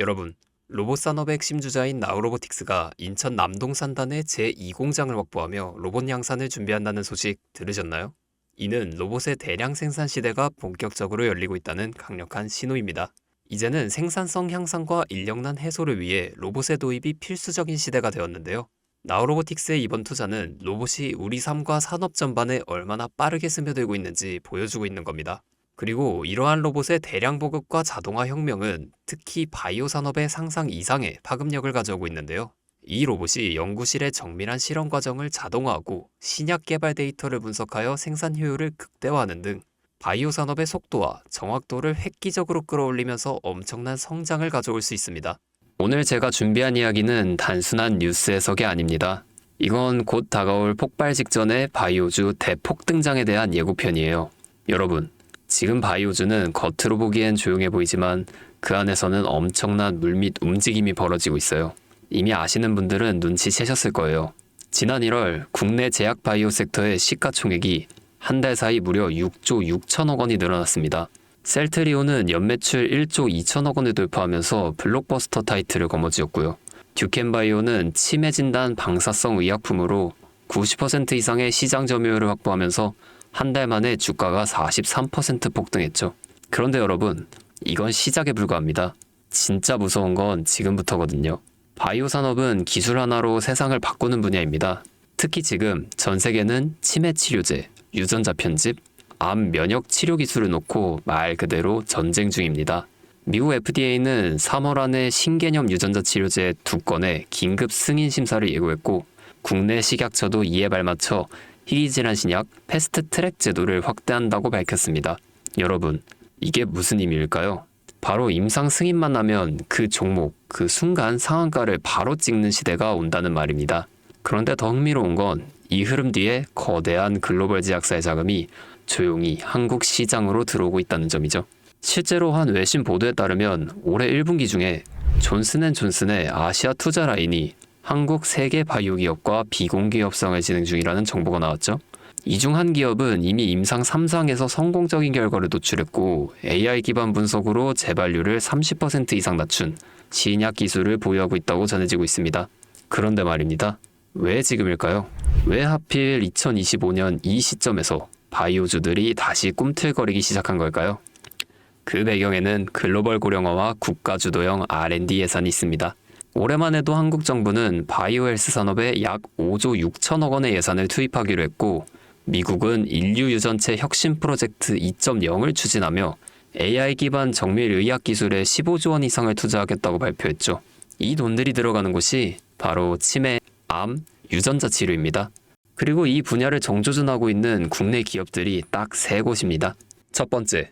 여러분, 로봇 산업의 핵심 주자인 나우로보틱스가 인천 남동산단에 제2공장을 확보하며 로봇 양산을 준비한다는 소식 들으셨나요? 이는 로봇의 대량 생산 시대가 본격적으로 열리고 있다는 강력한 신호입니다. 이제는 생산성 향상과 인력난 해소를 위해 로봇의 도입이 필수적인 시대가 되었는데요. 나우로보틱스의 이번 투자는 로봇이 우리 삶과 산업 전반에 얼마나 빠르게 스며들고 있는지 보여주고 있는 겁니다. 그리고 이러한 로봇의 대량 보급과 자동화 혁명은 특히 바이오 산업의 상상 이상의 파급력을 가져오고 있는데요. 이 로봇이 연구실의 정밀한 실험 과정을 자동화하고 신약 개발 데이터를 분석하여 생산 효율을 극대화하는 등 바이오 산업의 속도와 정확도를 획기적으로 끌어올리면서 엄청난 성장을 가져올 수 있습니다. 오늘 제가 준비한 이야기는 단순한 뉴스 해석이 아닙니다. 이건 곧 다가올 폭발 직전의 바이오주 대폭 등장에 대한 예고편이에요. 여러분, 지금 바이오주는 겉으로 보기엔 조용해 보이지만 그 안에서는 엄청난 물밑 움직임이 벌어지고 있어요. 이미 아시는 분들은 눈치채셨을 거예요. 지난 1월 국내 제약 바이오 섹터의 시가총액이 한 달 사이 무려 6조 6천억 원이 늘어났습니다. 셀트리온은 연매출 1조 2천억 원을 돌파하면서 블록버스터 타이틀을 거머쥐었고요. 듀켄바이오는 치매 진단 방사성 의약품으로 90% 이상의 시장 점유율을 확보하면서 한 달 만에 주가가 43% 폭등했죠. 그런데 여러분, 이건 시작에 불과합니다. 진짜 무서운 건 지금부터거든요. 바이오 산업은 기술 하나로 세상을 바꾸는 분야입니다. 특히 지금 전 세계는 치매 치료제, 유전자 편집, 암 면역 치료 기술을 놓고 말 그대로 전쟁 중입니다. 미국 FDA는 3월 안에 신개념 유전자 치료제 2건의 긴급 승인 심사를 예고했고 국내 식약처도 이에 발맞춰 희귀질환 신약 패스트 트랙 제도를 확대한다고 밝혔습니다. 여러분, 이게 무슨 의미일까요? 바로 임상 승인만 나면 그 종목, 그 순간 상한가를 바로 찍는 시대가 온다는 말입니다. 그런데 더 흥미로운 건 이 흐름 뒤에 거대한 글로벌 제약사의 자금이 조용히 한국 시장으로 들어오고 있다는 점이죠. 실제로 한 외신 보도에 따르면 올해 1분기 중에 존슨앤존슨의 아시아 투자 라인이 한국 3개 바이오 기업과 비공개 협상을 진행 중이라는 정보가 나왔죠. 이 중 한 기업은 이미 임상 3상에서 성공적인 결과를 도출했고 AI 기반 분석으로 재발률을 30% 이상 낮춘 신약 기술을 보유하고 있다고 전해지고 있습니다. 그런데 말입니다. 왜 지금일까요? 왜 하필 2025년 이 시점에서 바이오주들이 다시 꿈틀거리기 시작한 걸까요? 그 배경에는 글로벌 고령화와 국가주도형 R&D 예산이 있습니다. 올해만 해도 한국 정부는 바이오 헬스 산업에 약 5조 6천억 원의 예산을 투입하기로 했고 미국은 인류 유전체 혁신 프로젝트 2.0을 추진하며 AI 기반 정밀 의학 기술에 15조 원 이상을 투자하겠다고 발표했죠. 이 돈들이 들어가는 곳이 바로 치매, 암, 유전자 치료입니다. 그리고 이 분야를 정조준하고 있는 국내 기업들이 딱 3곳입니다. 첫 번째,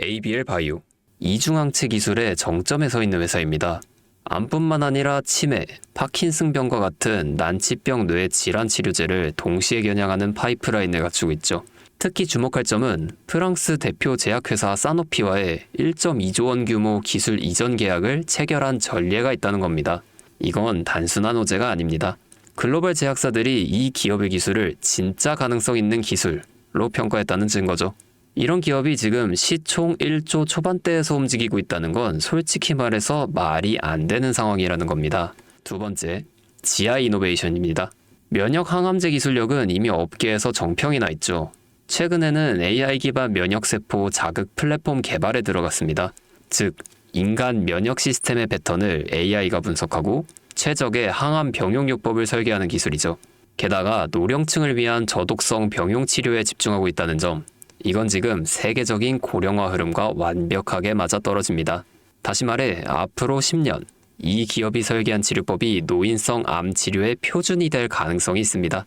ABL 바이오. 이중항체 기술의 정점에 서 있는 회사입니다. 암뿐만 아니라 치매, 파킨슨병과 같은 난치병 뇌 질환 치료제를 동시에 겨냥하는 파이프라인을 갖추고 있죠. 특히 주목할 점은 프랑스 대표 제약회사 사노피와의 1.2조 원 규모 기술 이전 계약을 체결한 전례가 있다는 겁니다. 이건 단순한 호재가 아닙니다. 글로벌 제약사들이 이 기업의 기술을 진짜 가능성 있는 기술로 평가했다는 증거죠. 이런 기업이 지금 시총 1조 초반대에서 움직이고 있다는 건 솔직히 말해서 말이 안 되는 상황이라는 겁니다. 두 번째, 지아 이노베이션입니다. 면역 항암제 기술력은 이미 업계에서 정평이 나 있죠. 최근에는 AI 기반 면역세포 자극 플랫폼 개발에 들어갔습니다. 즉, 인간 면역 시스템의 패턴을 AI가 분석하고 최적의 항암 병용요법을 설계하는 기술이죠. 게다가 노령층을 위한 저독성 병용 치료에 집중하고 있다는 점, 이건 지금 세계적인 고령화 흐름과 완벽하게 맞아떨어집니다. 다시 말해 앞으로 10년 이 기업이 설계한 치료법이 노인성 암 치료의 표준이 될 가능성이 있습니다.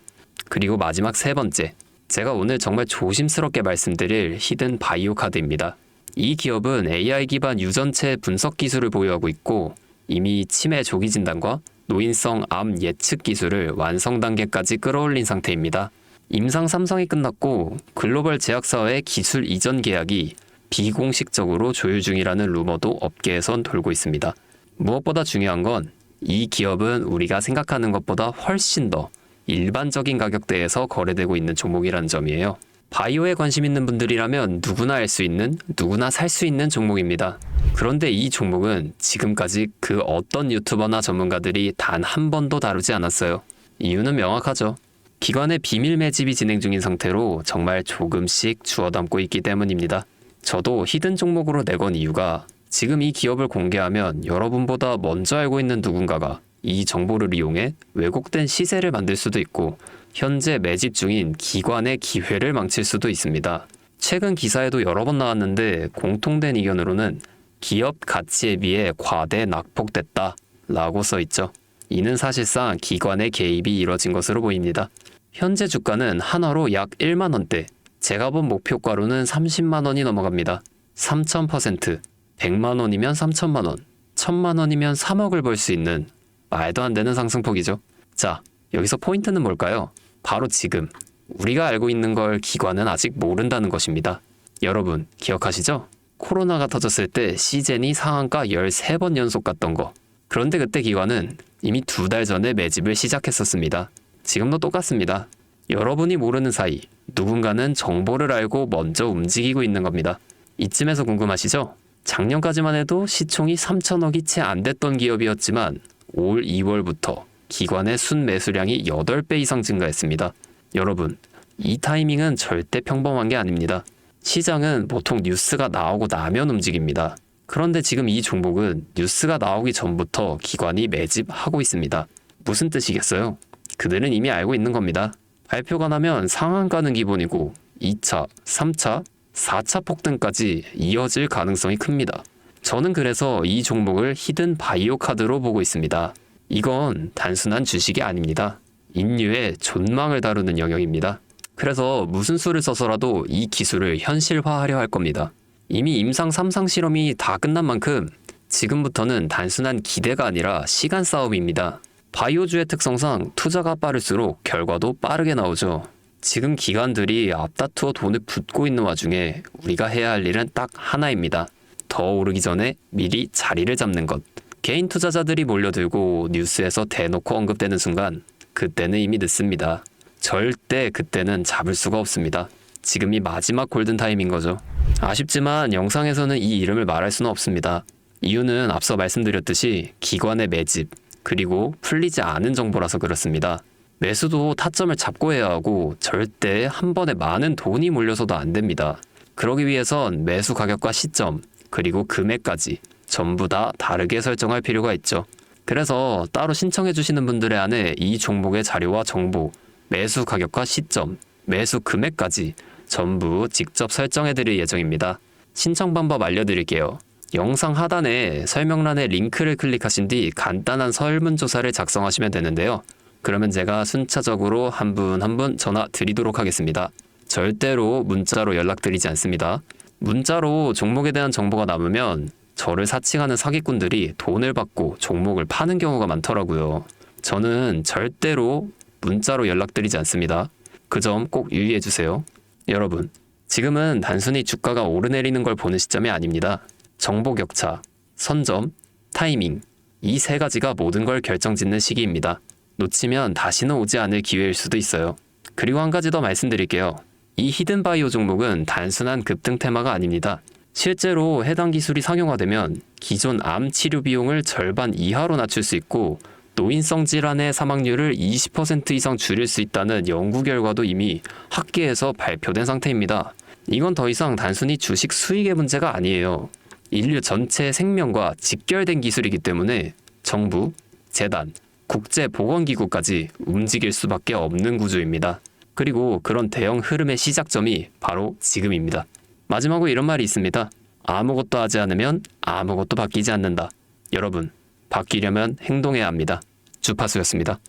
그리고 마지막 3번째, 제가 오늘 정말 조심스럽게 말씀드릴 히든 바이오 카드입니다. 이 기업은 AI 기반 유전체 분석 기술을 보유하고 있고 이미 치매 조기 진단과 노인성 암 예측 기술을 완성 단계까지 끌어올린 상태입니다. 임상 3상이 끝났고 글로벌 제약사와의 기술 이전 계약이 비공식적으로 조율 중이라는 루머도 업계에선 돌고 있습니다. 무엇보다 중요한 건 이 기업은 우리가 생각하는 것보다 훨씬 더 일반적인 가격대에서 거래되고 있는 종목이라는 점이에요. 바이오에 관심 있는 분들이라면 누구나 알 수 있는, 누구나 살 수 있는 종목입니다. 그런데 이 종목은 지금까지 그 어떤 유튜버나 전문가들이 단 한 번도 다루지 않았어요. 이유는 명확하죠. 기관의 비밀 매집이 진행 중인 상태로 정말 조금씩 주워 담고 있기 때문입니다. 저도 히든 종목으로 내건 이유가 지금 이 기업을 공개하면 여러분보다 먼저 알고 있는 누군가가 이 정보를 이용해 왜곡된 시세를 만들 수도 있고 현재 매집 중인 기관의 기회를 망칠 수도 있습니다. 최근 기사에도 여러 번 나왔는데 공통된 의견으로는 기업 가치에 비해 과대 낙폭됐다 라고 써있죠. 이는 사실상 기관의 개입이 이뤄진 것으로 보입니다. 현재 주가는 한화로 약 1만원대, 제가 본 목표가로는 30만원이 넘어갑니다. 3000%, 100만원이면 3천만원, 1000만원이면 3억을 벌 수 있는 말도 안 되는 상승폭이죠. 자, 여기서 포인트는 뭘까요? 바로 지금 우리가 알고 있는 걸 기관은 아직 모른다는 것입니다. 여러분 기억하시죠? 코로나가 터졌을 때 시젠이 상한가 13번 연속 갔던 거. 그런데 그때 기관은 이미 2달 전에 매집을 시작했었습니다. 지금도 똑같습니다. 여러분이 모르는 사이 누군가는 정보를 알고 먼저 움직이고 있는 겁니다. 이쯤에서 궁금하시죠? 작년까지만 해도 시총이 3천억이 채 안 됐던 기업이었지만 올 2월부터 기관의 순매수량이 8배 이상 증가했습니다. 여러분, 이 타이밍은 절대 평범한 게 아닙니다. 시장은 보통 뉴스가 나오고 나면 움직입니다. 그런데 지금 이 종목은 뉴스가 나오기 전부터 기관이 매집하고 있습니다. 무슨 뜻이겠어요? 그들은 이미 알고 있는 겁니다. 발표가 나면 상한가는 기본이고 2차, 3차, 4차 폭등까지 이어질 가능성이 큽니다. 저는 그래서 이 종목을 히든 바이오 카드로 보고 있습니다. 이건 단순한 주식이 아닙니다. 인류의 존망을 다루는 영역입니다. 그래서 무슨 수를 써서라도 이 기술을 현실화하려 할 겁니다. 이미 임상 3상 실험이 다 끝난 만큼 지금부터는 단순한 기대가 아니라 시간 싸움입니다. 바이오주의 특성상 투자가 빠를수록 결과도 빠르게 나오죠. 지금 기관들이 앞다투어 돈을 붓고 있는 와중에 우리가 해야 할 일은 딱 하나입니다. 더 오르기 전에 미리 자리를 잡는 것. 개인 투자자들이 몰려들고 뉴스에서 대놓고 언급되는 순간 그때는 이미 늦습니다. 절대 그때는 잡을 수가 없습니다. 지금이 마지막 골든타임인 거죠. 아쉽지만 영상에서는 이 이름을 말할 수는 없습니다. 이유는 앞서 말씀드렸듯이 기관의 매집, 그리고 풀리지 않은 정보라서 그렇습니다. 매수도 타점을 잡고 해야 하고 절대 한 번에 많은 돈이 몰려서도 안 됩니다. 그러기 위해선 매수 가격과 시점, 그리고 금액까지 전부 다 다르게 설정할 필요가 있죠. 그래서 따로 신청해 주시는 분들의 안에 이 종목의 자료와 정보, 매수 가격과 시점, 매수 금액까지 전부 직접 설정해 드릴 예정입니다. 신청 방법 알려드릴게요. 영상 하단에 설명란에 링크를 클릭하신 뒤 간단한 설문조사를 작성하시면 되는데요. 그러면 제가 순차적으로 한 분 한 분 전화 드리도록 하겠습니다. 절대로 문자로 연락드리지 않습니다. 문자로 종목에 대한 정보가 남으면 저를 사칭하는 사기꾼들이 돈을 받고 종목을 파는 경우가 많더라고요. 저는 절대로 문자로 연락드리지 않습니다. 그 점 꼭 유의해 주세요. 여러분, 지금은 단순히 주가가 오르내리는 걸 보는 시점이 아닙니다. 정보 격차, 선점, 타이밍, 이 세 가지가 모든 걸 결정짓는 시기입니다. 놓치면 다시는 오지 않을 기회일 수도 있어요. 그리고 한 가지 더 말씀드릴게요. 이 히든바이오 종목은 단순한 급등 테마가 아닙니다. 실제로 해당 기술이 상용화되면 기존 암 치료 비용을 절반 이하로 낮출 수 있고 노인성 질환의 사망률을 20% 이상 줄일 수 있다는 연구 결과도 이미 학계에서 발표된 상태입니다. 이건 더 이상 단순히 주식 수익의 문제가 아니에요. 인류 전체의 생명과 직결된 기술이기 때문에 정부, 재단, 국제보건기구까지 움직일 수밖에 없는 구조입니다. 그리고 그런 대형 흐름의 시작점이 바로 지금입니다. 마지막으로 이런 말이 있습니다. 아무것도 하지 않으면 아무것도 바뀌지 않는다. 여러분, 바뀌려면 행동해야 합니다. 주파수였습니다.